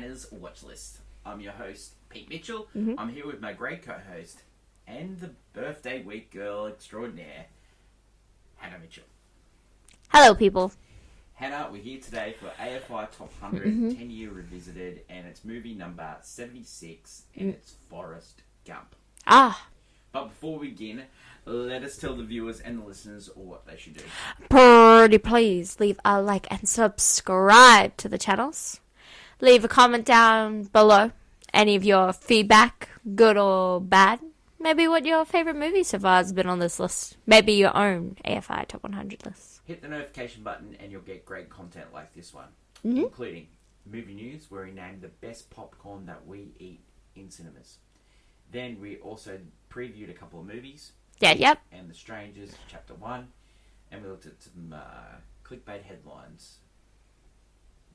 Hannah's Watch List. I'm your host, Pete Mitchell. Mm-hmm. I'm here with my great co-host and the birthday week girl extraordinaire, Hannah Mitchell. Hello, people. Hannah, we're here today for AFI Top 100 10-year revisited, and it's movie number 76, and it's Forrest Gump. Ah. But before we begin, let us tell the viewers and the listeners what they should do. Pretty please leave a like and subscribe to the channels. Leave a comment down below. Any of your feedback, good or bad. Maybe what your favourite movie so far has been on this list. Maybe your own AFI Top 100 list. Hit the notification button and you'll get great content like this one, including movie news where we name the best popcorn that we eat in cinemas. Then we also previewed a couple of movies. Yep. And The Strangers, Chapter 1. And we looked at some clickbait headlines.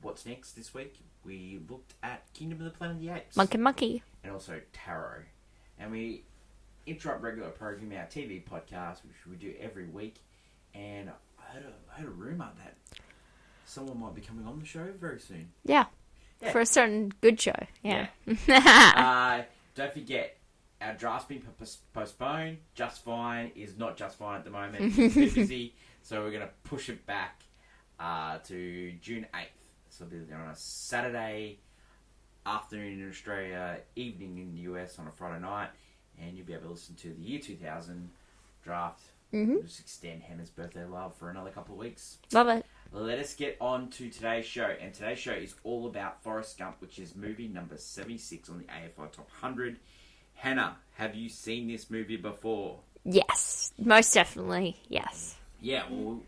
What's next this week? We looked at Kingdom of the Planet of the Apes. Monkey. And also Tarot. And we interrupt regular programming, our TV podcast, which we do every week. And I heard a rumour that someone might be coming on the show very soon. Yeah. For a certain good show. Yeah. Don't forget, our draft's been postponed. Just Fine is not Just Fine at the moment. It's too busy. So we're going to push it back to June 8th. So it'll be on a Saturday afternoon in Australia, evening in the US on a Friday night. And you'll be able to listen to the year 2000 draft. We'll just extend Hannah's birthday love for another couple of weeks. Love it. Let us get on to today's show. And today's show is all about Forrest Gump, which is movie number 76 on the AFI Top 100. Hannah, have you seen this movie before? Yes. Most definitely, yes. Yeah, well,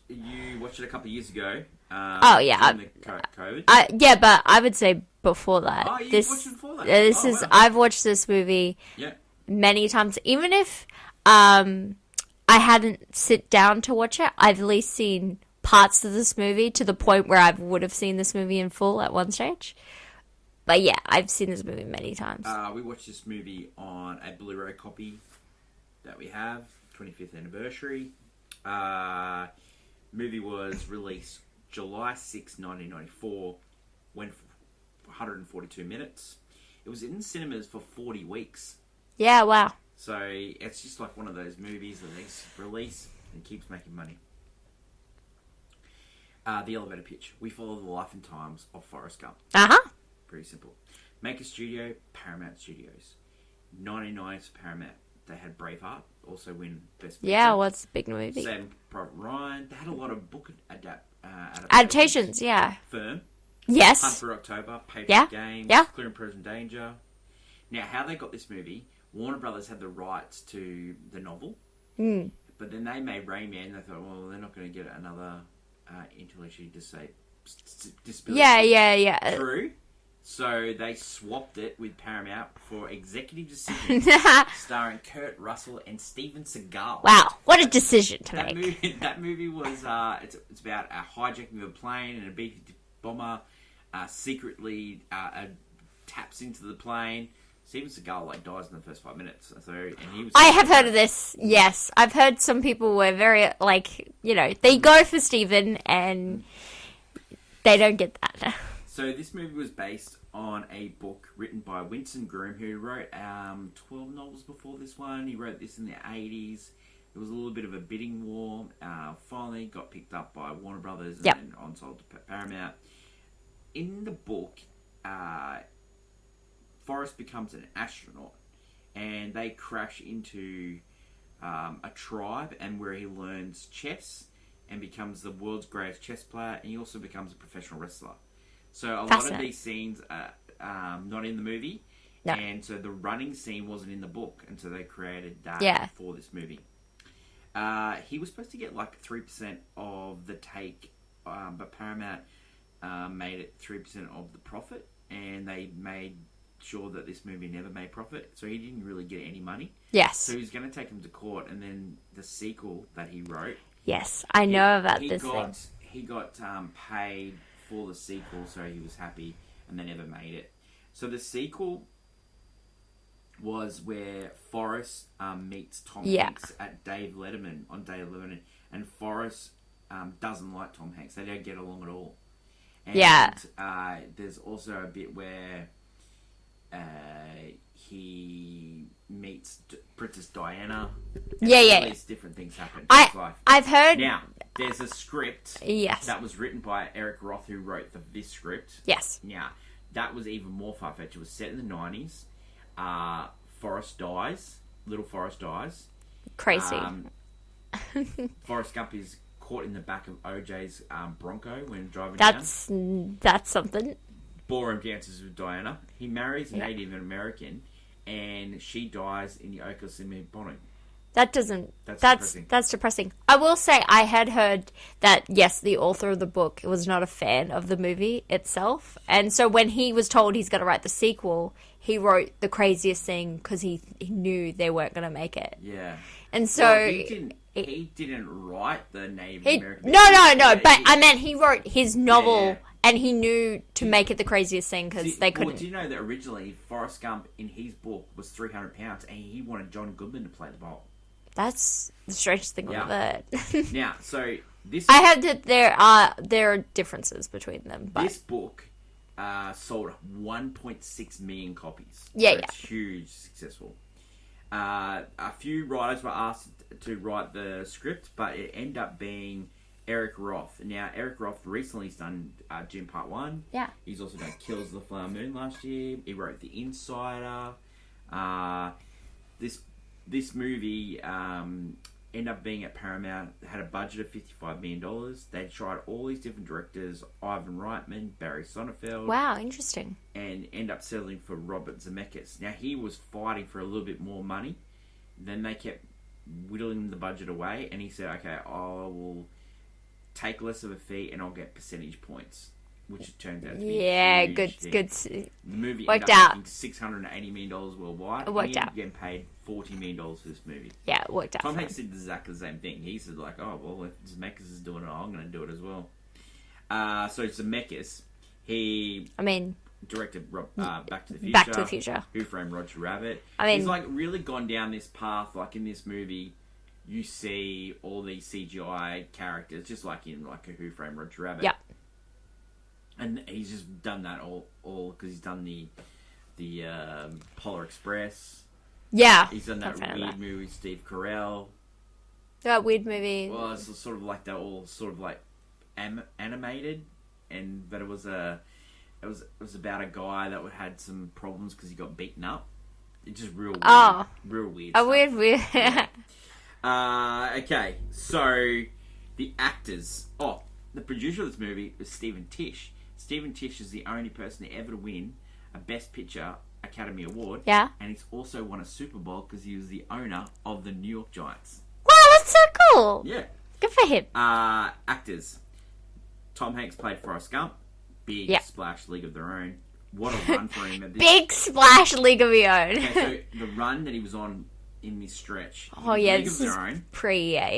you watched it a couple of years ago. Yeah. During the COVID. Yeah, but I would say before that. Oh, you watched it before that? Wow. I've watched this movie many times. Even if I hadn't sit down to watch it, I've at least seen parts of this movie to the point where I would have seen this movie in full at one stage. But yeah, I've seen this movie many times. We watched this movie on a Blu-ray copy that we have, 25th anniversary. Movie was released July 6, 1994, went for 142 minutes. It was in cinemas for 40 weeks. Yeah, wow. So it's just like one of those movies that they release and keeps making money. The elevator pitch. We follow the life and times of Forrest Gump. Pretty simple. Maker Studio, Paramount Studios. 1990s for Paramount. They had Braveheart, also win Best Picture. Yeah, what's a big movie? Saving Private Ryan. They had a lot of book adaptations, yeah. Firm. Yes. Hunt for October, Patriot Games, Clear and Present Danger. Now, how they got this movie, Warner Brothers had the rights to the novel, but then they made Rain Man. They thought, well, they're not going to get another intellectually disabled disability. Yeah. True. So they swapped it with Paramount for Executive Decision, starring Kurt Russell and Steven Seagal. Wow, what a decision to make. That movie was it's about a hijacking of a plane, and a B bomber secretly taps into the plane. Steven Seagal dies in the first 5 minutes. So, and he was. I have heard of this. Yes, I've heard some people were very they go for Steven and they don't get that. So this movie was based on a book written by Winston Groom, who wrote 12 novels before this one. He wrote this in the 80s. There was a little bit of a bidding war. Finally got picked up by Warner Brothers and then on-sold to Paramount. In the book, Forrest becomes an astronaut, and they crash into a tribe, and where he learns chess and becomes the world's greatest chess player, and he also becomes a professional wrestler. So a lot of these scenes are not in the movie, and so the running scene wasn't in the book, and so they created that for this movie. He was supposed to get 3% of the take, but Paramount made it 3% of the profit, and they made sure that this movie never made profit, so he didn't really get any money. Yes. So he was going to take him to court, and then the sequel that he wrote. Yes, I know about this thing. He got paid for the sequel, so he was happy, and they never made it. So the sequel was where Forrest meets Tom Hanks at Dave Letterman, on Dave Letterman, and Forrest doesn't like Tom Hanks. They don't get along at all. And, Yeah. There's also a bit where he meets Princess Diana. And all these different things happen in his life. I've heard... Now, there's a script Yes. that was written by Eric Roth, who wrote this script. Yes. Now, that was even more far-fetched. It was set in the 90s. Forrest dies. Little Forrest dies. Crazy. Forrest Gump is caught in the back of OJ's Bronco when driving down. That's something. Ballroom dances with Diana. He marries a Native American, and she dies in the Oklahoma bombing. That's depressing. I will say I had heard that, yes, the author of the book was not a fan of the movie itself. And so when he was told he's going to write the sequel, he wrote the craziest thing because he knew they weren't going to make it. Yeah. And so... Well, he didn't write the Native American... No, but I meant he wrote his novel and he knew to make it the craziest thing because they couldn't... Well, do you know that originally Forrest Gump in his book was 300 pounds and he wanted John Goodman to play the role? That's the strangest thing I've heard. Now, so this... I heard that there are differences between them. But... This book sold 1.6 million copies. Yeah, It's huge, successful. A few writers were asked to write the script, but it ended up being Eric Roth. Now, Eric Roth recently has done Dune Part 1. Yeah. He's also done Killers of the Flower Moon last year. He wrote The Insider. This movie ended up being at Paramount. It had a budget of $55 million. They tried all these different directors, Ivan Reitman, Barry Sonnenfeld. Wow, interesting. And end up settling for Robert Zemeckis. Now, he was fighting for a little bit more money. Then they kept whittling the budget away, and he said, okay, I will take less of a fee and I'll get percentage points, which it turns out to be a huge thing. good. The movie Worked ended up out. making $680 million worldwide. It worked he ended out. up getting paid $40 million for this movie. Yeah, it worked out. Tom Hanks did exactly the same thing. He said, like, oh, well, if Zemeckis is doing it, I'm going to do it as well. So Zemeckis, he directed Back to the Future. Back to the Future. Who Framed Roger Rabbit. He's like really gone down this path. Like in this movie, you see all these CGI characters, just like in like a Who Framed Roger Rabbit. Yep. And he's just done that all because he's done the Polar Express. Yeah. He's done that weird movie with Steve Carell. That weird movie. Well, it's sort of like they're all sort of like animated, but it was about a guy that had some problems because he got beaten up. It's just real weird. Real weird. Weird. Okay, so the actors. Oh, the producer of this movie was Stephen Tisch. Stephen Tisch is the only person to ever win a Best Picture Academy Award. Yeah. And he's also won a Super Bowl because he was the owner of the New York Giants. Wow, that's so cool. Yeah. Good for him. Actors. Tom Hanks played Forrest Gump. Big splash, League of Their Own. What a run for him. At this. Big splash, League of Your Own. Okay, so the run that he was on in this stretch. Oh yeah, League this of is Their Own.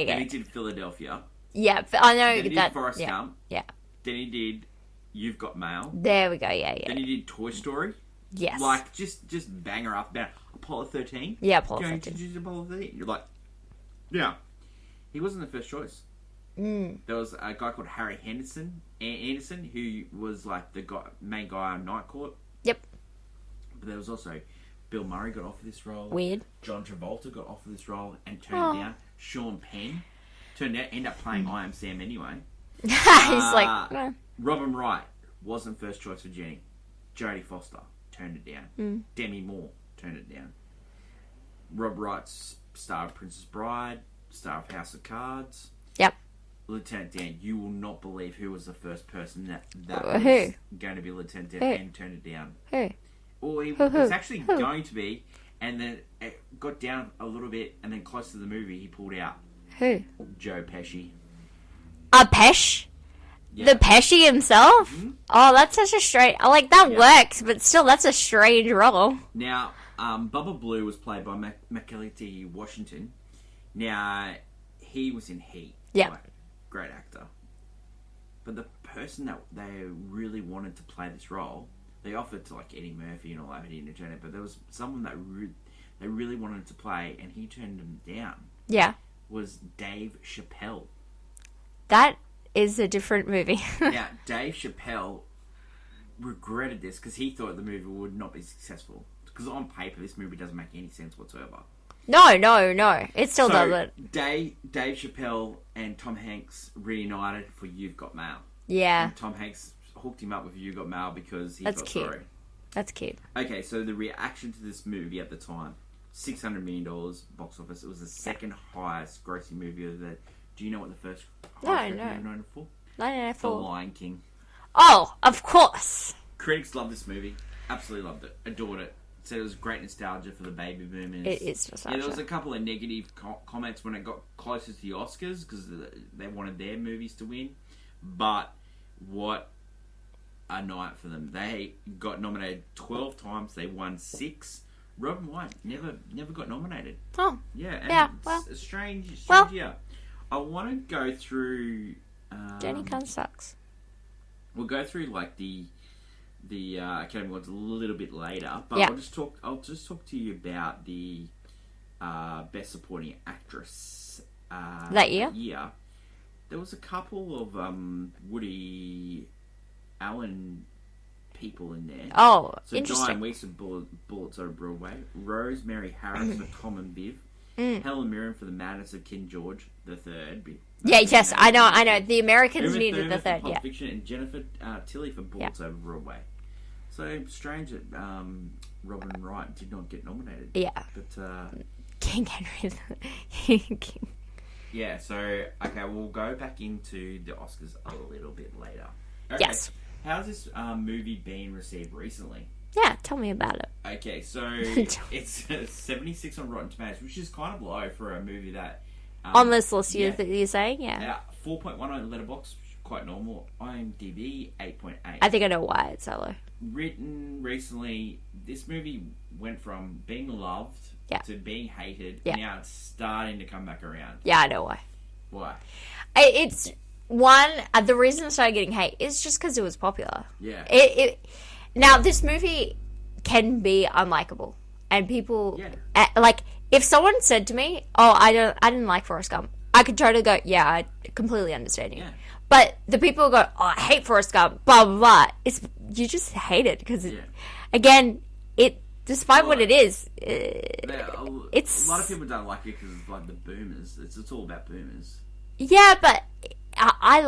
Then he did Philadelphia. Yeah, I know then he that. Did Forrest Gump. Yeah. Then he did You've Got Mail. There we go. Yeah. Then he did Toy Story. Yes. Like just banger after banger. Apollo 13. Yeah, Apollo 13. Introduce Apollo 13. You're like, yeah. He wasn't the first choice. There was a guy called Harry Anderson, who was like the main guy on Night Court. Yep. But there was also Bill Murray got offered this role. Weird. John Travolta got offered this role and turned it down. Sean Penn ended up playing I Am Sam anyway. He's like, no. Robin Wright wasn't first choice for Jenny. Jodie Foster turned it down. Demi Moore turned it down. Rob Wright's star of Princess Bride, star of House of Cards. Yep. Lieutenant Dan, you will not believe who was the first person that Who? was going to be Lieutenant Dan and turned it down. Who? Well, he was actually going to be, and then it got down a little bit, and then close to the movie, he pulled out. Who? Joe Pesci. A Pesh? Yeah. The Pesci himself? Mm-hmm. Oh, that's such a strange... that works, but still, that's a strange role. Now, Bubba Blue was played by Mackenzie Washington. Now, he was in Heat. Yeah. Like, great actor. But the person that they really wanted to play this role, they offered to like Eddie Murphy and all that, he didn't turn it, but there was someone that they really wanted to play, and he turned them down. Yeah. Was Dave Chappelle. That is a different movie. Now, Dave Chappelle regretted this because he thought the movie would not be successful. Because on paper, this movie doesn't make any sense whatsoever. No. It still doesn't. Dave Chappelle and Tom Hanks reunited for You've Got Mail. Yeah. And Tom Hanks hooked him up with You've Got Mail because he That's got cute. sorry. That's cute. Okay, so the reaction to this movie at the time, $600 million box office. It was the second highest grossing movie of the... Do you know what the first highest movie was known for? 1994. The Lion King. Oh, of course. Critics loved this movie. Absolutely loved it. Adored it. Said it was great nostalgia for the baby boomers. It is nostalgia. Yeah, there was a couple of negative comments when it got closer to the Oscars because they wanted their movies to win. But what a night for them. They got nominated 12 times. They won 6. Robin White never got nominated. Oh. Yeah. And yeah, well. It's a strange well, year. I want to go through... Jenny kind of sucks. We'll go through like the Academy Awards a little bit later, but yeah. I'll just talk to you about the Best Supporting Actress that year. There was a couple of Woody Allen people in there. Oh, so interesting. Diane Weeks of Bullets Over Broadway, Rosemary Harris for Tom and Viv, Helen Mirren for The Madness of King George the Third. Yes, I know. The Americans needed the third, Pulp Fiction, and Jennifer Tilly for Bullets Over Broadway. So strange that Robin Wright did not get nominated. Yeah. But King Henry. King. Yeah, so okay, we'll go back into the Oscars a little bit later. Okay. Yes. How's this movie been received recently? Yeah, tell me about it. Okay, so it's 76 on Rotten Tomatoes, which is kind of low for a movie that... on this list, you're saying? Yeah. 4.1 on Letterboxd, quite normal. IMDb, 8.8. I think I know why it's so low. Written recently, this movie went from being loved to being hated. Yeah. Now it's starting to come back around. Yeah, I know why. Why? It's... One, the reason it started getting hate is just because it was popular. Yeah. Now, this movie can be unlikable. And people... Yeah. Like, if someone said to me, oh, I didn't like Forrest Gump, I could try to go, yeah, I completely understand you. Yeah. But the people who go, oh, I hate Forrest Gump, blah, blah, blah. You just hate it. Because, again, despite what it is, it's... A lot of people don't like it because it's like the boomers. It's all about boomers. Yeah, but I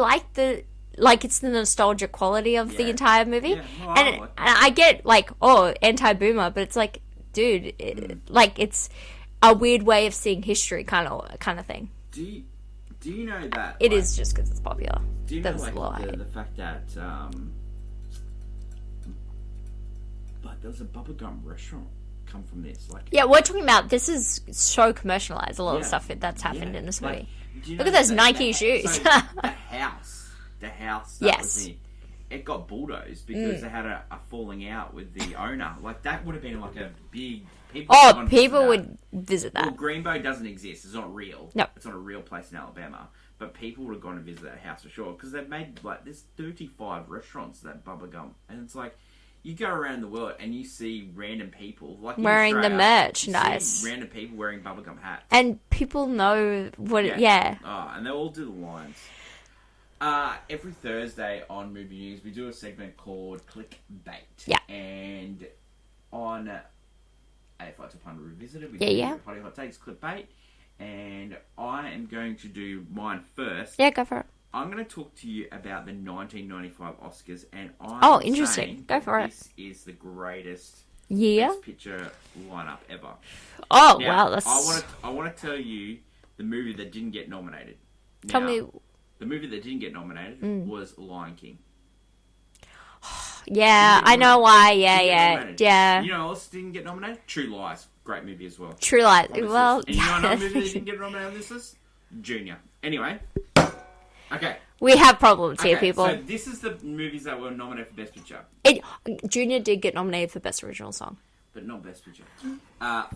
like it's the nostalgia quality of the entire movie. Yeah, well, and I get, like, oh, anti-boomer, but it's like, dude, it's a weird way of seeing history kind of thing. Do you know that... It is just because it's popular. Do you know, like, the fact that... but there was a bubblegum restaurant come from this. Like, yeah, we're talking about... This is so commercialized, a lot of stuff that's happened in this movie. Look at those Nike shoes. So the house that was in, it got bulldozed because they had a falling out with the owner. Like, that would have been like a big... People would visit that. Well, Greenbow doesn't exist. It's not real. No. It's not a real place in Alabama. But people would have gone to visit that house for sure. Because they've made, like, there's 35 restaurants, that bubblegum. And it's like, you go around the world and you see random people, like wearing the merchandise. You see random people wearing bubblegum hats. And people know what Oh, and they all do the lines. Every Thursday on Movie News, we do a segment called Clickbait. Yeah. And on AFI Top 100 Revisited, we do Hottie Hot Takes Clickbait. And I am going to do mine first. Yeah, go for it. I'm going to talk to you about the 1995 Oscars, and interesting. Go for it. This is the greatest Best Picture lineup ever. Oh, now, wow, that's... I want to tell you the movie that didn't get nominated. Tell me... The movie that didn't get nominated was Lion King. Yeah, I know why. Yeah. You know what else didn't get nominated? True Lies. Great movie as well. True Lies. Well... And you know another movie that didn't get nominated on this list? Junior. Anyway... Okay. We have problems here, people. So this is the movies that were nominated for Best Picture. Junior did get nominated for Best Original Song. But not Best Picture.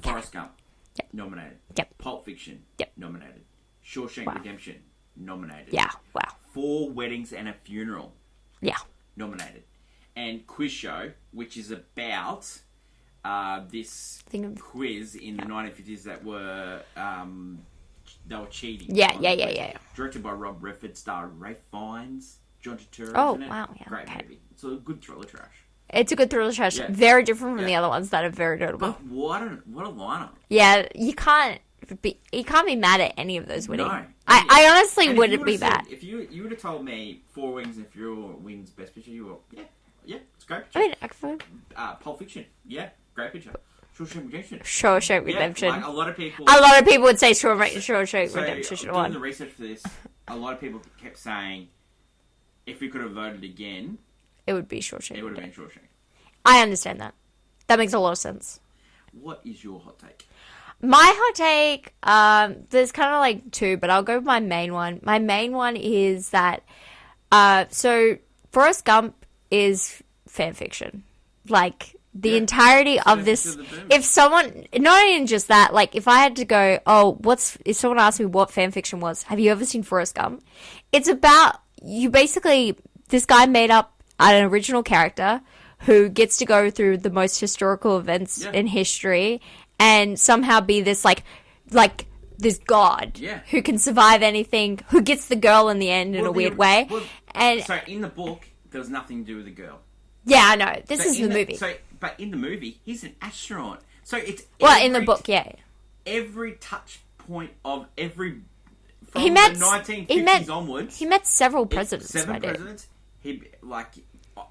Forrest Gump. Yep. Nominated. Yep. Pulp Fiction. Yep. Nominated. Shawshank Redemption. Nominated. Yeah, wow. 4 Weddings and a Funeral. Yeah. Nominated. And Quiz Show, which is about this quiz in the 1950s that were... they were cheating. Yeah. Directed by Rob Redford, starred Ralph Fiennes, John Turturro. Oh, in it. wow. Yeah, Great movie. It's a good thriller trash. It's a good thriller trash. Yeah. Very different from Yeah. the other ones that are very notable. But what a lineup. Yeah, you can't be mad at any of those winning. No. I honestly And if wouldn't you be would've said- mad. If you would have told me Four Wings and Fury wins Best Picture, you were, yeah, it's a great picture. I mean, actually, Pulp Fiction, yeah, great picture. Shawshank Redemption. Shawshank Redemption. Like a lot of people would say Shawshank so Redemption should have doing won. the research for this, a lot of people kept saying if we could have voted again, It would be Shawshank. it would have been Shawshank. I understand that. That makes a lot of sense. What is your hot take? My hot take, there's kind of like two, but I'll go with my main one. My main one is that, so Forrest Gump is fan fiction. Like, the entirety of this, if someone, not even just that, like, if I had to go, if someone asked me what fan fiction was, have you ever seen Forrest Gump? It's about, this guy made up an original character who gets to go through the most historical events in history and somehow be this, like this god who can survive anything, who gets the girl in the end in a weird way. So in the book, there was nothing to do with the girl. Yeah, I know. This is the movie. But in the movie, he's an astronaut. So it's in the book, yeah. Every touch point of every from He met- the 1950s onwards. He met several presidents. Seven my dude. presidents. He like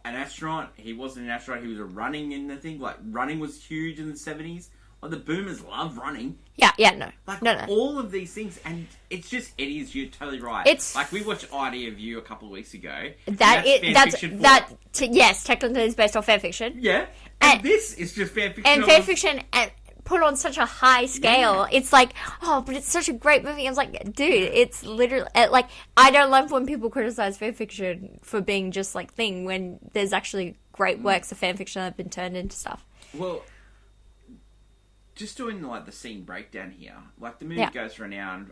an astronaut. He wasn't an astronaut. He was a running in the thing. Like running was huge in the 70s. Like the boomers love running. Yeah, no. Like no. all of these things, and it's just you're totally right. It's like we watched Idea of You a couple of weeks ago. Yes, technically it's based on fan fiction. Yeah, and this is just fan fiction. And fan fiction put on such a high scale. Yeah. It's like, but it's such a great movie. I was like, dude, it's literally like I don't love when people criticize fan fiction for being just like thing when there's actually great works of fan fiction that have been turned into stuff. Well, just doing like the scene breakdown here, like the movie goes for an hour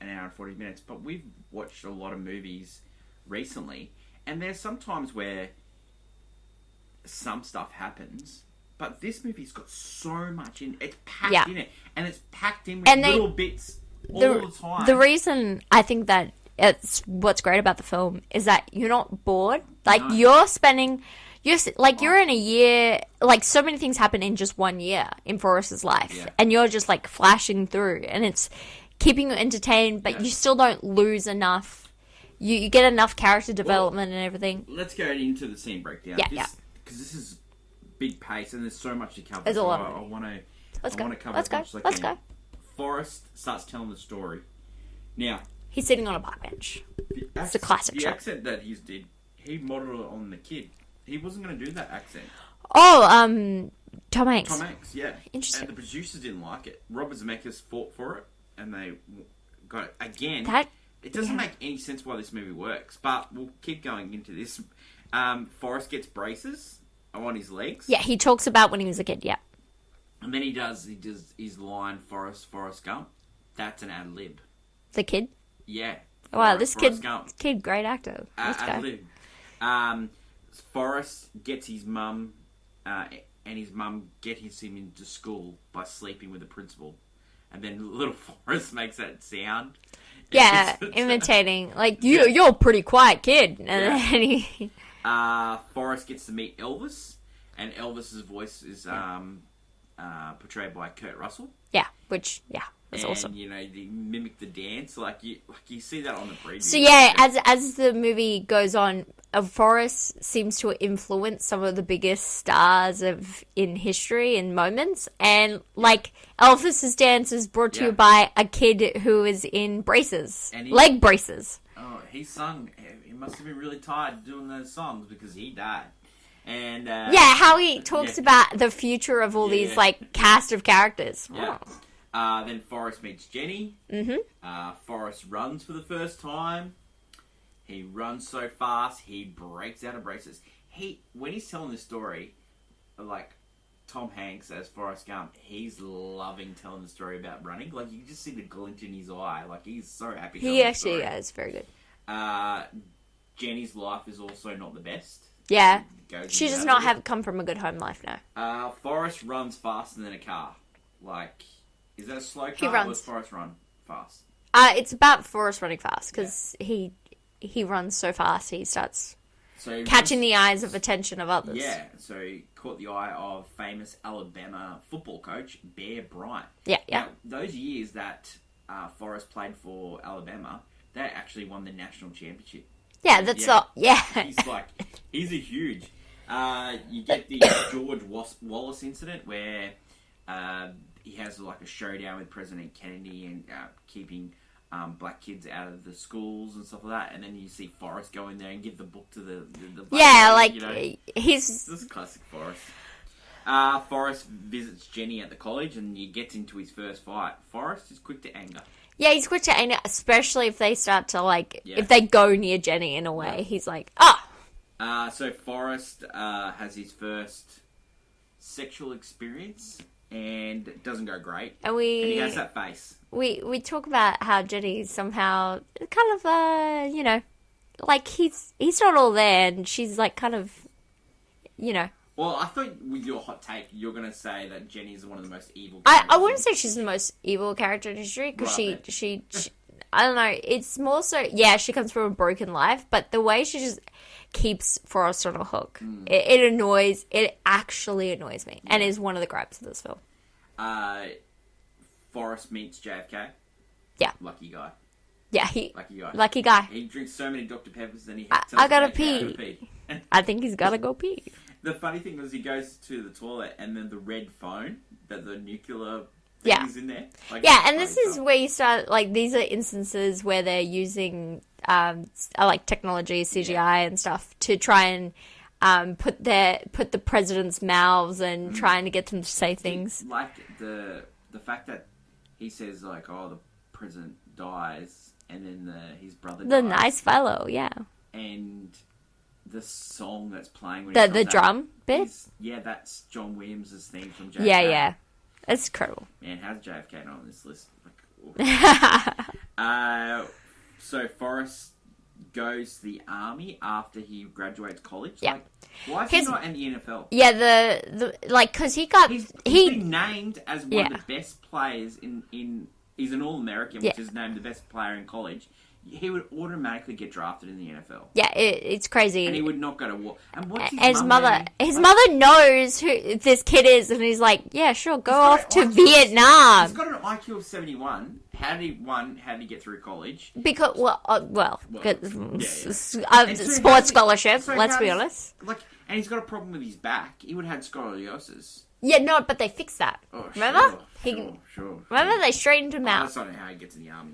and 40 minutes, but we've watched a lot of movies recently, and there's sometimes where some stuff happens, but this movie's got so much in it's packed in it, and it's packed in with little bits all the time. The reason I think that it's what's great about the film is that you're not bored. Like you're spending. You're in a year, like, so many things happen in just 1 year in Forrest's life, and you're just, like, flashing through, and it's keeping you entertained, but you still don't lose enough. You get enough character development and everything. Let's go into the scene breakdown. Because this is big pace, and there's so much to cover. There's a lot. I want to cover Let's as much as I Let's can. go. Forrest starts telling the story. Now, he's sitting on a park bench. It's a classic The shot. accent that he did, he modeled it on the kid. He wasn't going to do that accent. Tom Hanks. Tom Hanks, yeah. Interesting. And the producers didn't like it. Robert Zemeckis fought for it, and they got it. Again, it doesn't make any sense why this movie works, but we'll keep going into this. Forrest gets braces on his legs. Yeah, he talks about when he was a kid, yeah. And then he does his line, Forrest Gump. That's an ad-lib. The kid? Yeah. Wow, this Forrest Gump. kid, great actor. Ad-lib. Forrest gets his mum, and his mum gets him into school by sleeping with the principal. And then little Forrest makes that sound. Yeah, imitating. Like, you're a pretty quiet kid. And then he... Forrest gets to meet Elvis, and Elvis's voice is portrayed by Kurt Russell. Yeah, which, that's awesome. And, they mimic the dance. Like you see that on the preview. So, yeah, as the movie goes on, Forrest seems to influence some of the biggest stars in history and moments. And, like, Elvis's dance is brought to you by a kid who is in braces. Leg braces. Oh, he sung. He must have been really tired doing those songs because he died. And how he talks about the future of all these, like, cast of characters. Yeah. Then Forrest meets Jenny. Mm-hmm. Forrest runs for the first time. He runs so fast, he breaks out of braces. When he's telling this story, like Tom Hanks as Forrest Gump, he's loving telling the story about running. Like, you can just see the glint in his eye. Like, he's so happy. He actually is very good. Jenny's life is also not the best. Yeah. She does not have come from a good home life now. Forrest runs faster than a car. Like, is that a slow car or does Forrest run fast? It's about Forrest running fast because he runs so fast he starts So catching the eyes of attention of others. Yeah, so he caught the eye of famous Alabama football coach Bear Bryant. Yeah. Now, those years that Forrest played for Alabama, they actually won the national championship. Yeah, that's not. Yeah. He's a huge. You get the George Wallace incident where he has like a showdown with President Kennedy and keeping black kids out of the schools and stuff like that, and then you see Forrest go in there and give the book to the black kid, he's this is classic Forrest. Forrest visits Jenny at the college and he gets into his first fight. Forrest is quick to anger. Yeah, he's quick to anger, especially if they start to if they go near Jenny in a way. Yeah. He's like, so Forrest has his first sexual experience and it doesn't go great. And he has that face. We talk about how Jenny's somehow kind of he's not all there, and she's like kind of, Well, I thought with your hot take, you're going to say that Jenny's one of the most evil characters. I wouldn't say she's the most evil character in history, because she I don't know, it's more so, she comes from a broken life, but the way she just keeps Forrest on a hook, it actually annoys me, and is one of the gripes of this film. Forrest meets JFK. Yeah. Lucky guy. Yeah, Lucky guy. He drinks so many Dr. Peppers, then he I gotta pee. I think he's gotta go pee. The funny thing was he goes to the toilet and then the red phone, that the nuclear thing is in there. And this is where you start, these are instances where they're using, technology, CGI and stuff to try and put the president's mouths and trying to get them to say things. Like the fact that he says, the president dies and then his brother dies. The nice fellow, yeah. And the song that's playing when the drum bit? That's John Williams' theme from JFK. Yeah. It's incredible. Man, how's JFK not on this list? So Forrest goes to the army after he graduates college. Yeah. Why is he not in the NFL? Yeah, because he got... He's been named as one of the best players in he's an All-American, which is named the best player in college. He would automatically get drafted in the NFL. Yeah, it's crazy. And he would not go to war. And what's his mother? His mother knows who this kid is, and he's like, yeah, sure, go off to Vietnam. He's got an IQ of 71. How did he get through college? Because, sports scholarship, let's be honest. And he's got a problem with his back. He would have had scoliosis. Yeah, no, but they fixed that. Oh, remember? Sure. Remember, they straightened him out. That's not how he gets in the army.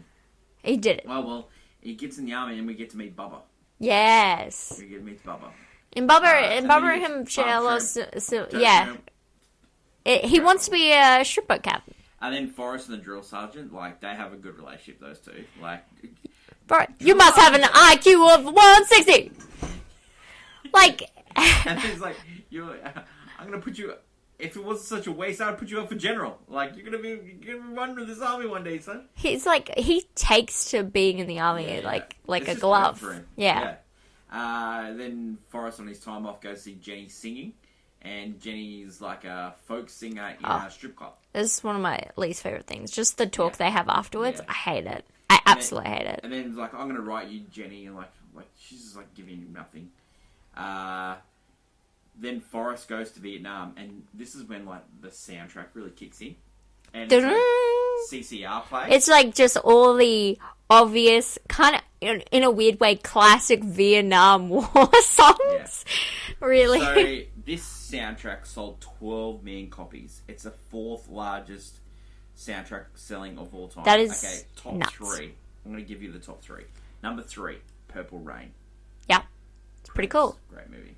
He did it. Well, he gets in the army and we get to meet Bubba. Yes. We get to meet Bubba. And Bubba him he wants to be a strip boat captain. And then Forrest and the drill sergeant, they have a good relationship, those two. Bro, you must have an IQ of 160! And he's like, I'm gonna put you... If it wasn't such a waste, I would put you up for general. You're gonna be running with this army one day, son. He's he takes to being in the army like a glove. For him. Yeah. Then Forrest on his time off goes to see Jenny singing, and Jenny's a folk singer in a strip club. This is one of my least favorite things. Just the talk they have afterwards. I hate it. I absolutely hate it. And then he's I'm gonna write you, Jenny, and she's just giving you nothing. Then Forrest goes to Vietnam, and this is when the soundtrack really kicks in, and CCR plays. It's just all the obvious kind of, in a weird way, classic Vietnam War songs. Yeah. Really. So this soundtrack sold 12 million copies. It's the fourth largest soundtrack selling of all time. That is top nuts. 3. I'm going to give you the top 3. Number 3, Purple Rain. Yeah, it's pretty cool. Great movie.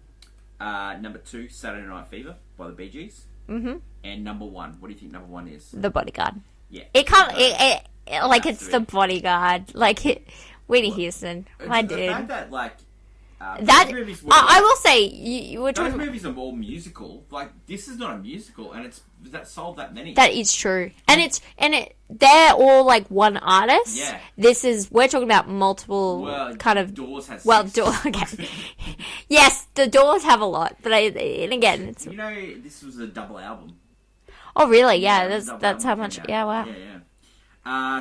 Number 2, Saturday Night Fever by the Bee Gees. Mm-hmm. And number 1, what do you think number 1 is? The Bodyguard. Yeah. It can't. It's The Bodyguard. Whitney Houston. My dude. The fact that that movies were I will say you were talking. Those movies are all musical. This is not a musical, and that sold that many. That is true, and they're all one artist. Yeah. We're talking about multiple kind of. Doors has. Okay. Yes, the Doors have a lot, but and again, it's. This was a double album. Oh really? Yeah, that's how much. Yeah, wow. Yeah.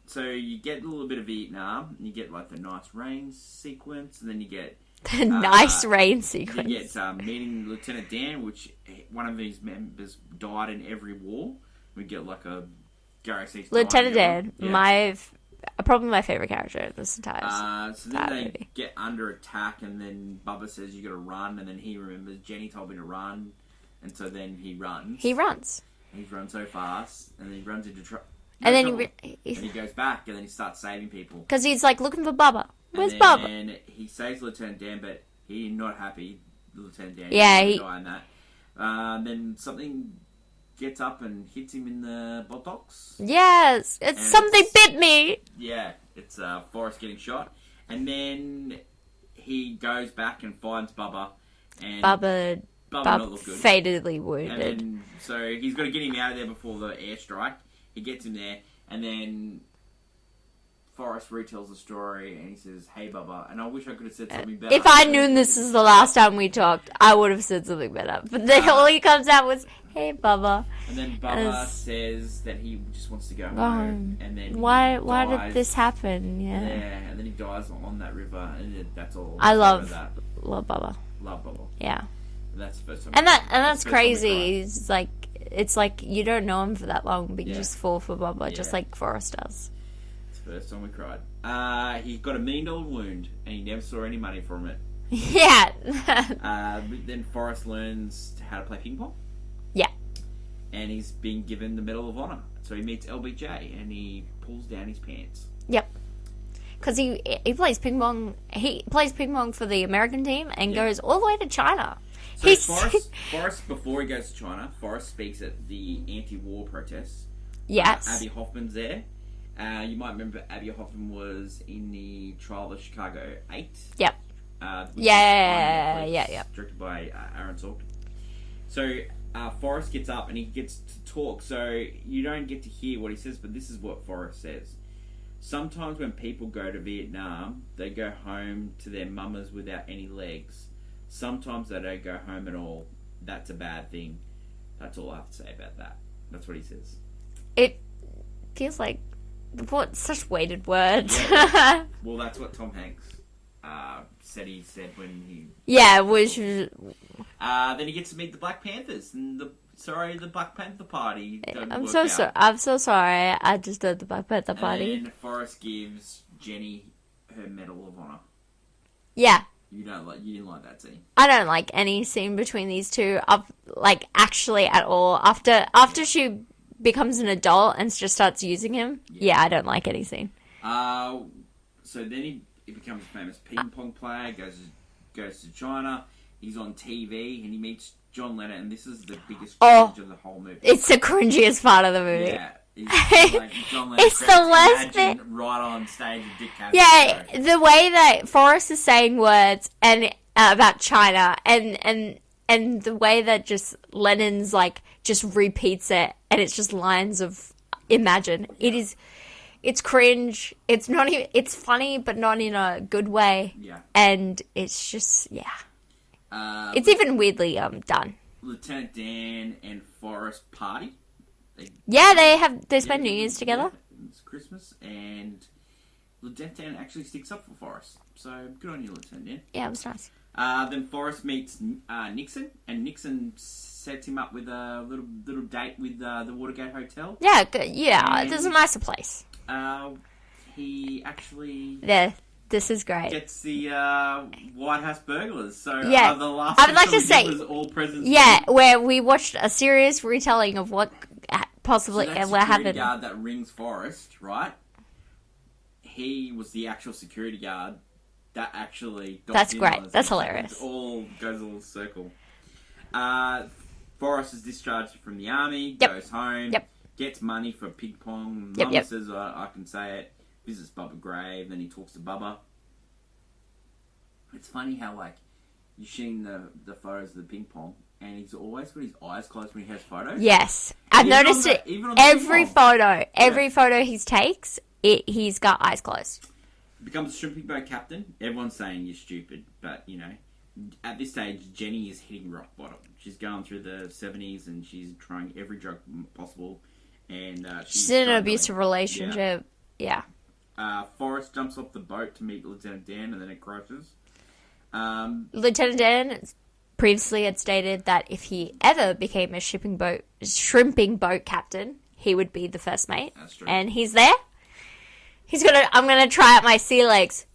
So you get a little bit of Vietnam, and you get the nice rain sequence, and then you get The nice rain He sequence. gets meeting Lieutenant Dan, which one of his members died in every war. We get like a Gary Sinise Lieutenant dying Dan, everyone. probably my favorite character in this entire So then they movie. get under attack, and then Bubba says you got to run, and then he remembers Jenny told me to run, and so then he runs. He runs. He's run so fast, and then he runs into trouble. And then and he goes back, and then he starts saving people. because he's like looking for Bubba. Where's and Bubba? then he saves Lieutenant Dan, but he's not happy. Lieutenant Dan, Yeah, he he- die in that. Then something gets up and hits him in the buttocks. Yes, And something bit me. Yeah, it's Forrest getting shot, and then he goes back and finds Bubba, and Bubba not look good. fatally And wounded. then, so he's got to get him out of there before the airstrike. He gets him there, and then Forrest retells the story, and he says, "Hey, Bubba," and I wish I could have said something better. If I knew this is the last time we talked, I would have said something better. But then all he comes out was, "Hey, Bubba." And then Bubba says that he just wants to go home, home. and then Why dies. did this happen? Yeah, Yeah. and then he dies on that river, and that's all. I I'll say love about that. love Bubba. Love Bubba. Yeah. And that's the first time. And that's the first time we crazy. It's like you don't know him for that long, but you Yeah. just fall for Bubba, just Yeah. like Forrest does. It's the first time we cried. He got $1 million wound, and he never saw any money from it. Yeah. But then Forrest learns how to play ping pong. Yeah. And he's been given the Medal of Honor. So he meets LBJ, and he pulls down his pants. Yep. Because he plays ping pong. He plays ping pong for the American team and Yeah. goes all the way to China. So Forrest, before he goes to China, Forrest speaks at the anti-war protests. Yes. Abby Hoffman's there. You might remember Abby Hoffman was in the trial of Chicago 8. Yep. Which Yeah, is on Netflix, yeah, yeah. Directed by Aaron Sorkin. So Forrest gets up and he gets to talk. So you don't get to hear what he says, but this is what Forrest says. Sometimes when people go to Vietnam, they go home to their mamas without any legs. Sometimes they don't go home at all. That's a bad thing. That's all I have to say about that. That's what he says. It feels like what such weighted words. Yeah. Well, that's what Tom Hanks said he said when he... Yeah, which Then he gets to meet the Black Panthers and the Black Panther Party. I'm so sorry. I'm so sorry. I just did the Black Panther party. And then Forrest gives Jenny her Medal of Honor. Yeah. You didn't like that scene. I don't like any scene between these two, like actually at all. After she becomes an adult and just starts using him, yeah, I don't like any scene. So then he becomes a famous ping pong player. Goes to China. He's on TV and he meets John Lennon, and this is the biggest cringe of the whole movie. It's the cringiest part of the movie. Yeah. He's like John Lennon. It's the worst bit. Right on stage with Dick Cavett. Yeah, the way that Forrest is saying words and about China, and the way that just Lennon's like just repeats it, and it's just lines of imagine. It's cringe. It's not even. It's funny, but not in a good way. Yeah. And it's just it's even weirdly done. Lieutenant Dan and Forrest party. They spend New Year's together. Yeah, it's Christmas, and Lieutenant Dan actually sticks up for Forrest. So good on you, Lieutenant Dan. Yeah, it was nice. Then Forrest meets Nixon, and Nixon sets him up with a little date with the Watergate Hotel. Yeah, good. Yeah, And- there's a nicer place. He actually This is great. gets the White House burglars. So Yeah. the last I would like to episode we say- did was all presidents. Yeah, where we watched a serious retelling of what possibly So that what security happened. guard that rings Forrest, right? He was the actual security guard that actually got That's in great. on this. That's So hilarious. It all goes a little circle. Forrest is discharged from the army, Yep. goes home, Yep. gets money for ping pong. Yep, Mama yep. says, I can say it. Visits Bubba Grave, then he talks to Bubba. It's funny how, like, you've seen the photos of the ping pong, and he's always got his eyes closed when he has photos. Yes, I've Even on noticed the- it. even on the Every ping pong. photo he takes, he's got eyes closed. Becomes a shrimping boat captain. Everyone's saying you're stupid, but, you know, at this stage, Jenny is hitting rock bottom. She's going through the 70s, and she's trying every drug possible, and She's in an abusive relationship. Yeah. Forrest jumps off the boat to meet Lieutenant Dan, and then it crashes. Lieutenant Dan previously had stated that if he ever became a shrimping boat captain, he would be the first mate. That's true. And he's there. I'm gonna try out my sea legs.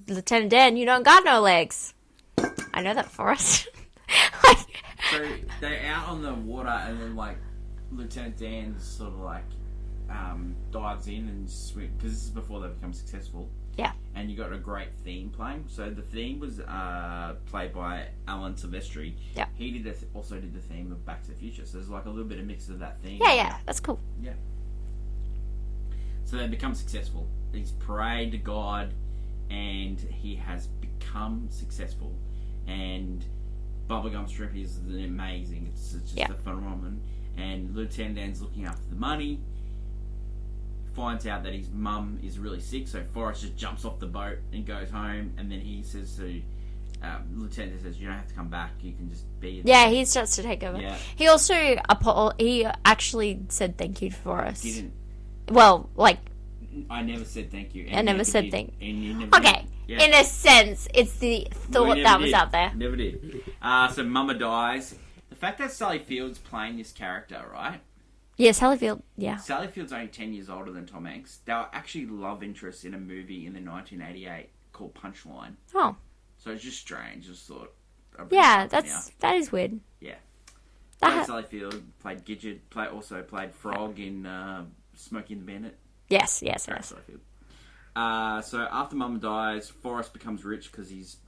Lieutenant Dan, you don't got no legs. I know that, Forrest. So they're out on the water, and then like Lieutenant Dan sort of like dives in and swim, because this is before they become successful. Yeah. And you got a great theme playing. So the theme was played by Alan Silvestri. Yeah. He also did the theme of Back to the Future. So there's like a little bit of mix of that theme. Yeah, that's cool. Yeah. So they become successful. He's prayed to God, and he has become successful. And Bubblegum Shrimp is amazing. It's just a phenomenon. And Lieutenant Dan's looking after the money. Finds out that his mum is really sick, so Forrest just jumps off the boat and goes home. And then he says to Lieutenant says, "You don't have to come back. You can just be." Yeah, he starts to take over. Yeah. He also he actually said thank you to Forrest. Didn't. Well, like, I never said thank you. I never said thank you. Okay, yeah. in a sense, it's the thought that was out there. Never did. So Mama dies. The fact that Sally Field's playing this character, right? Yeah, Sally Field, yeah. Sally Field's only 10 years older than Tom Hanks. They were actually love interests in a movie in the 1988 called Punchline. Oh. So it's just strange. Just thought. Yeah, that is weird. Yeah. That Sally Field played Gidget. Also played Frog in Smokey and the Bandit. Yes. Sally Field. So after Mama dies, Forrest becomes rich because he's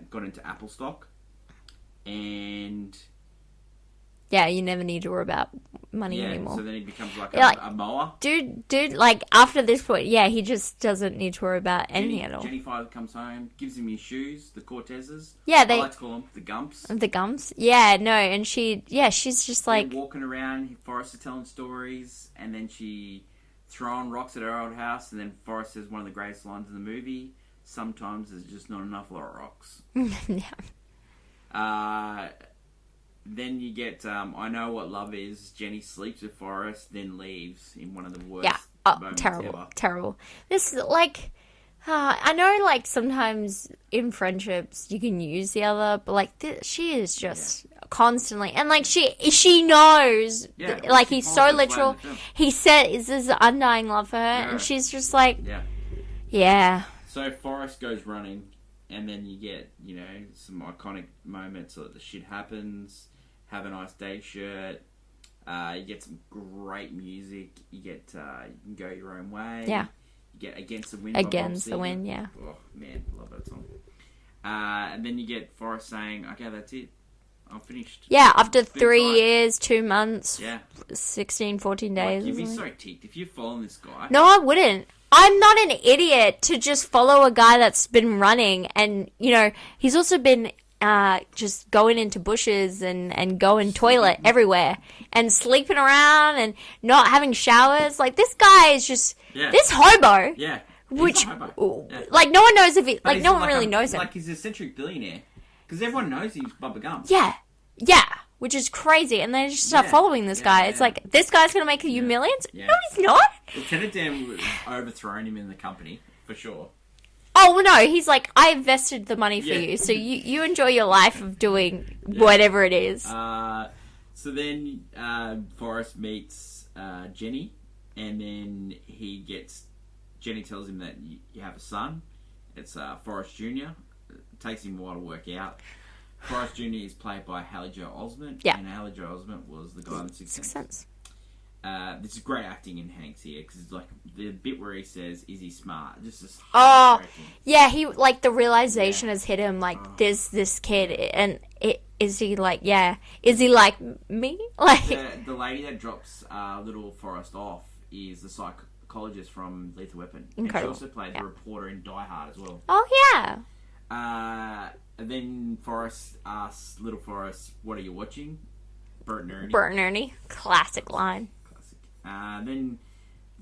got into Apple stock, and yeah, you never need to worry about money anymore. So then he becomes like a mower. Dude, like after this point, yeah, he just doesn't need to worry about anything at all. Jenny Five comes home, gives him his shoes, the Cortezes. Yeah, I like to call them the Gumps. The Gumps. Yeah, no, and she's just like they're walking around. Forrest is telling stories, and then she throwing rocks at her old house, and then Forrest says one of the greatest lines in the movie: "Sometimes there's just not enough lot of rocks." Yeah. Then you get I Know What Love Is. Jenny sleeps with Forrest, then leaves in one of the worst moments terrible. This like I know, like sometimes in friendships you can use the other, but like she is just constantly, and like she knows, like he's so literal. He said, "Is this undying love for her?" And she's just like, yeah. So Forrest goes running, and then you get some iconic moments like the shit happens. Have a Nice Day shirt. You get some great music. You get You Can Go Your Own Way. Yeah. You get Against the Wind. Against the Wind, yeah. Oh man, love that song. And then you get Forrest saying, "Okay, that's it. I'm finished." Yeah, after 3 years, 2 months, 16, 14 days. You'd be so ticked if you're following this guy. No, I wouldn't. I'm not an idiot to just follow a guy that's been running, and he's also been just going into bushes and going toilet everywhere and sleeping around and not having showers. Like, this guy is just this hobo. Yeah. Which, like, no one knows if he, like, no one really knows him. Like, he's a eccentric billionaire. Because everyone knows he's Bubba Gump. Yeah. Which is crazy. And they just start following this guy. It's like, this guy's going to make you millions? Yeah. No, he's not. Lieutenant Dan would have overthrown him in the company, for sure. Oh, well, no, he's like, I invested the money for you, so you enjoy your life of doing whatever it is. So then Forrest meets Jenny, and then Jenny tells him that you have a son. It's Forrest Jr. It takes him a while to work out. Forrest Jr. is played by Haley Joel Osment, and Haley Joel Osment was the guy in Sixth Sense. This is great acting in Hanks here, because it's like the bit where he says, "Is he smart?" Just this. Yeah, he like the realization has hit him. Like, there's this kid, and is he like me? Like the lady that drops little Forrest off is the psychologist from Lethal Weapon. Incredible. And she also plays a reporter in Die Hard as well. Oh yeah. And then Forrest asks little Forrest, "What are you watching?" Bert and Ernie, classic line. Then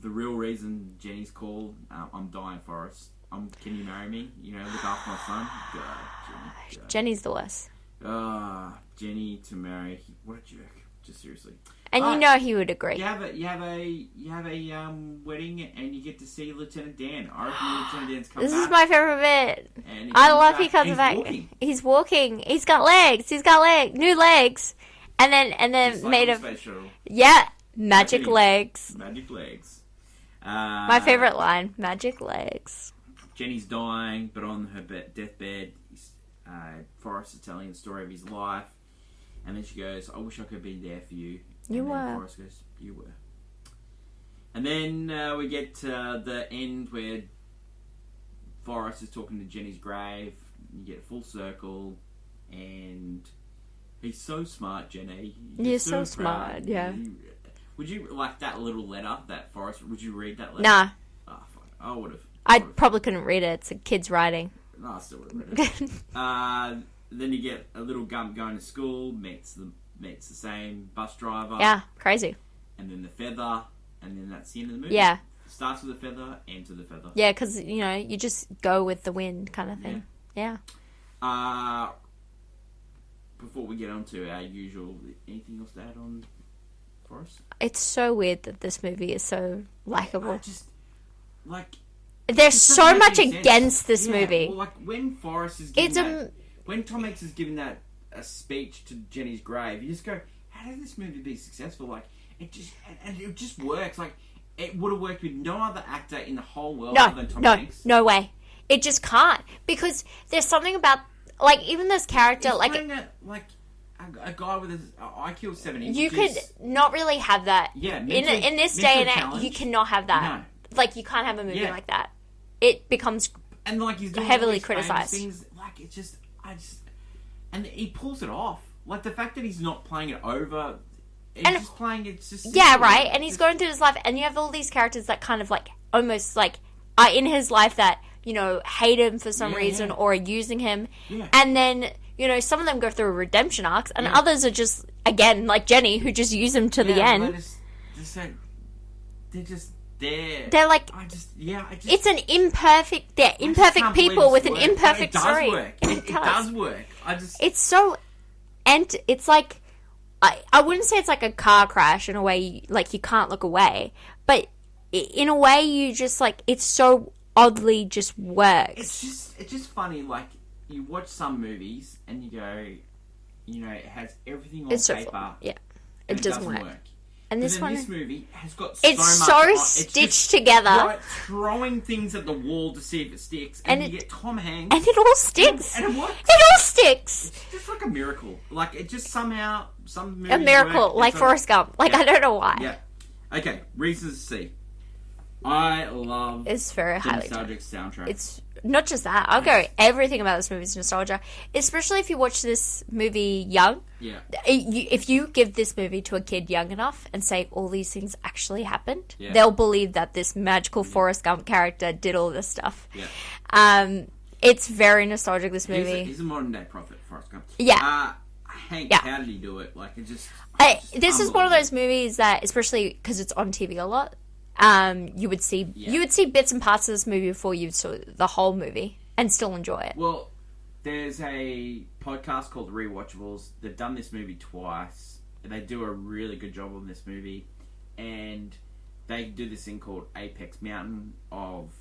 the real reason Jenny's called, "I'm dying, Forrest. Can you marry me? Look after my son." God, Jenny. Jenny's the worst. Jenny to marry. What a jerk. just seriously. And you know he would agree. You have a wedding, and you get to see Lieutenant Dan. I reckon Lieutenant Dan's come This back. is my favorite bit. And I love he comes he's back. Walking. He's walking. He's got legs. New legs. And then Just like made on of Space Shuttle. magic legs. Magic legs. My favorite line, magic legs. Jenny's dying, but on her deathbed, Forrest is telling the story of his life, and then she goes, "I wish I could be there for you." You and were. Then Forrest goes, "You were." And then we get to the end where Forrest is talking to Jenny's grave. You get a full circle, and he's so smart, Jenny. You're so smart, yeah. Would you like that little letter that Forrest? Would you read that letter? Nah. Oh, fuck. I would have. I probably couldn't read it. It's a kid's writing. No, I still would have read it. Then you get a little Gump going to school, meets the same bus driver. Yeah, crazy. And then the feather, and then that's the end of the movie. Yeah. Starts with the feather, ends with the feather. Yeah, because, you just go with the wind kind of thing. Yeah. Before we get on to our usual, anything else to add on Forrest? It's so weird that this movie is so likable. I just, like... There's so much sense. against this movie. Well, like, when Forrest is giving when Tom Hanks is giving that a speech to Jenny's grave, you just go, how did this movie be successful? Like, it just works. Like, it would have worked with no other actor in the whole world other than Tom Hanks. No way. It just can't. Because there's something about, like, even this character, He's like... playing a guy with an IQ of 70. You could not really have that. Yeah, in this day and age, you cannot have that. No. Like, you can't have a movie like that. It becomes and like he's doing heavily all these criticized. Things, like, and he pulls it off. Like, the fact that he's not playing it over, he's just playing it just... Yeah, right? And he's going through his life, and you have all these characters that kind of, like, almost, like, are in his life that, hate him for some reason or are using him. Yeah. And then, some of them go through redemption arcs, and others are just, again, like Jenny, who just use him to the end. They're like... It's an imperfect... They're imperfect people with an imperfect story. It does work. It's so... And it's like... I wouldn't say it's like a car crash in a way, like, you can't look away. But in a way, you just, like... It's so oddly just works. It's just funny, like, you watch some movies and you go... it has everything on paper. Yeah. It doesn't work. And this movie has got it's so much... stitched together. You're like throwing things at the wall to see if it sticks. And you get Tom Hanks. And it all sticks. And it works. It all sticks. It's just like a miracle. Like, it just somehow... Some movies a miracle. Like Forrest Gump. Like, I don't know why. Yeah. Okay, reasons to see. I love it's very highly nostalgic soundtrack. It's not just that. I'll go everything about this movie is nostalgia. Especially if you watch this movie young. Yeah. If you give this movie to a kid young enough and say all these things actually happened, they'll believe that this magical Forrest Gump character did all this stuff. Yeah. It's very nostalgic, this movie. He's a modern day prophet, Forrest Gump. Yeah. Hank, how did he do it? Like, this is one of those movies that, especially because it's on TV a lot, you would see bits and parts of this movie before you saw the whole movie and still enjoy it. Well, there's a podcast called Rewatchables. They've done this movie twice. They do a really good job on this movie, and they do this thing called Apex Mountain of...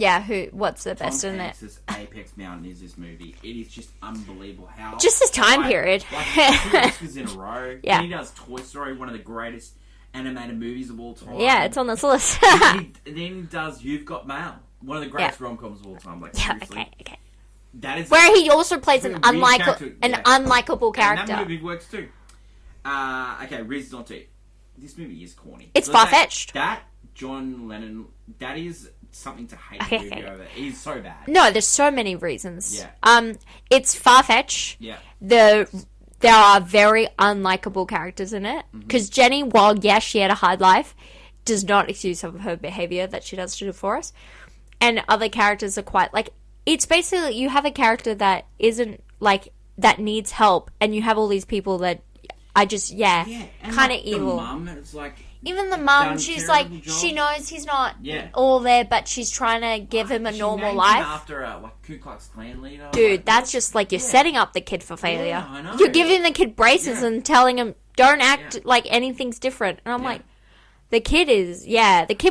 Yeah, what's the best in it? Apex Mountain is this movie. It is just unbelievable how... Just this time period. Like, 2 Oscars in a row. Yeah. And he does Toy Story, one of the greatest animated movies of all time. Yeah, it's on this list. And then he does You've Got Mail, one of the greatest rom-coms of all time. Like, seriously. Okay. That is where he also plays an unlikable character. And that movie works too. Okay, reasons not to. This movie is corny. It's far-fetched. That John Lennon, that is something to hate the movie over. It is so bad. No, there's so many reasons. Yeah. It's far-fetched. Yeah. There are very unlikable characters in it. Because Jenny, while yes, she had a hard life, does not excuse some of her behaviour that she does to Forrest. And other characters are quite, like, it's basically, you have a character that isn't, like, that needs help, and you have all these people that are just, kind of evil. The mum, it's like... Even the mum, she's like, she knows he's not all there, but she's trying to give him a normal life. After a Ku Klux Klan leader. Dude, that's just like you're setting up the kid for failure. Yeah, I know. You're giving the kid braces and telling him Don't act like anything's different. And I'm like, the kid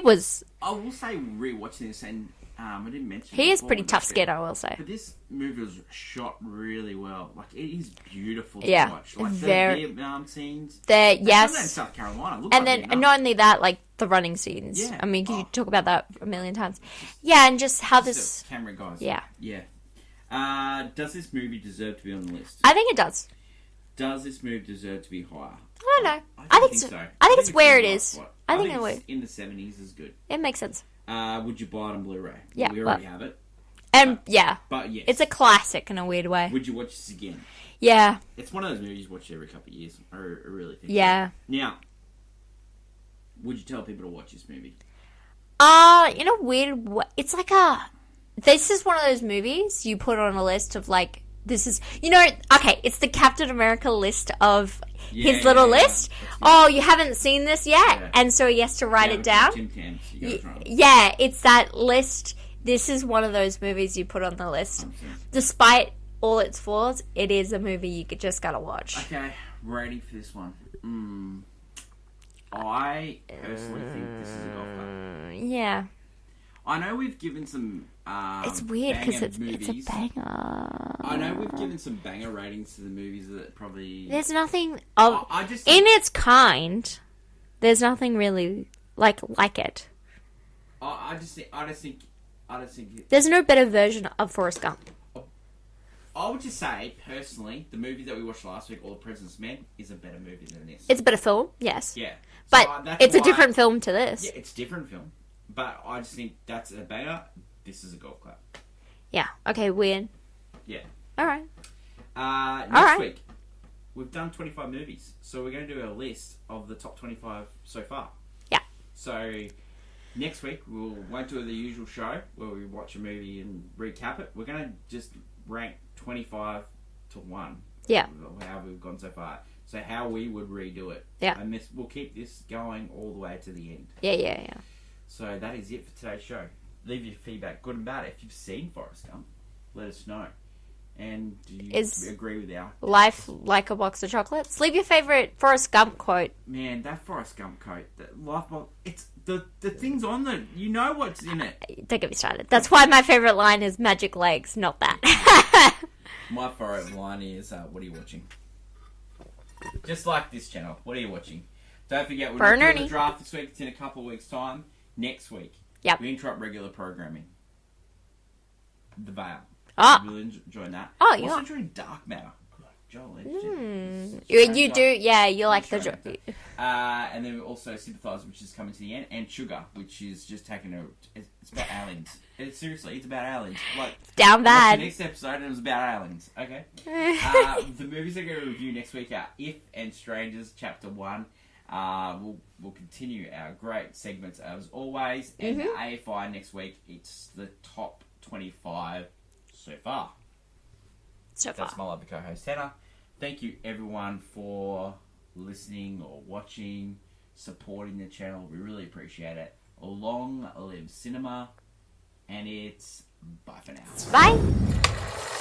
was... I will say, rewatching this, and I didn't mention He it is before, pretty but tough skin, I will say. But this movie was shot really well. Like, it is beautiful to Yeah, watch. Like, very... the Vietnam scenes. Yes. Some of that in South Carolina. Look And like then, Vietnam. and not only that, like, the running scenes. Yeah. I mean, you talk about that a million times. Yeah, and just how this... The camera guys. Yeah. Yeah. Does this movie deserve to be on the list? I think it does. Does this movie deserve to be higher? I don't know. I think so. I think it's where it in the is. right spot. I think it's in the 70s is good. it makes sense. Would you buy it on Blu-ray? Yeah, We already have it. And, But yes. it's a classic in a weird way. Would you watch this again? Yeah. It's one of those movies you watch every couple of years. I really think. Yeah. Now, would you tell people to watch this movie? In a weird way. It's like this is one of those movies you put on a list of, like, this is, okay, it's the Captain America list of his little list. Oh, you haven't seen this yet? Yeah. And so he has to write it down. Tim Tams, yeah, it's that list. This is one of those movies you put on the list. Despite all its flaws, it is a movie you just gotta watch. Okay, rating for this one. I personally think this is a golf club. Yeah. I know we've given some it's weird because it's a banger. I know we've given some banger ratings to the movies that probably... There's nothing of... in its kind, there's nothing really like it. I just think... There's no better version of Forrest Gump. I would just say, personally, the movie that we watched last week, All the President's Men, is a better movie than this. It's a better film, yes. Yeah. But it's a different film to this. Yeah, it's a different film. But I just think that's a banger. This is a golf club. Yeah. Okay, weird. Yeah. Alright. Next week, we've done 25 movies. So we're going to do a list of the top 25 so far. Yeah. So... next week, won't do the usual show where we watch a movie and recap it. We're going to just rank 25 to 1. Yeah. How we've gone so far. So how we would redo it. Yeah. And we'll keep this going all the way to the end. Yeah. So that is it for today's show. Leave your feedback, good and bad. If you've seen Forrest Gump, let us know. And do you agree with our... life like a box of chocolates? Leave your favourite Forrest Gump quote. Man, that Forrest Gump quote, that life box, it's... The thing's on the... You know what's in it. Don't get me started. That's why my favourite line is magic legs, not that. My favourite line is, what are you watching? Just like this channel. What are you watching? Don't forget, we're doing the draft this week. It's in a couple of weeks' time. Next week, we interrupt regular programming. The Veil. Oh. Really enjoying that. Oh, yeah. Also enjoying Dark Matter. Joel, you do, you like the... and then also Sympathize, which is coming to the end, and Sugar, which is just taking it's about aliens. Seriously, it's about aliens. Like, down bad. The next episode, and it was about aliens. Okay. The movies I'm going to review next week are If and Strangers, Chapter 1. We'll continue our great segments as always, and the AFI next week. It's the top 25 so far. That's my lovely co-host Hannah. Thank you everyone for listening or watching, supporting the channel. We really appreciate it. Long live cinema, and it's bye for now. Bye.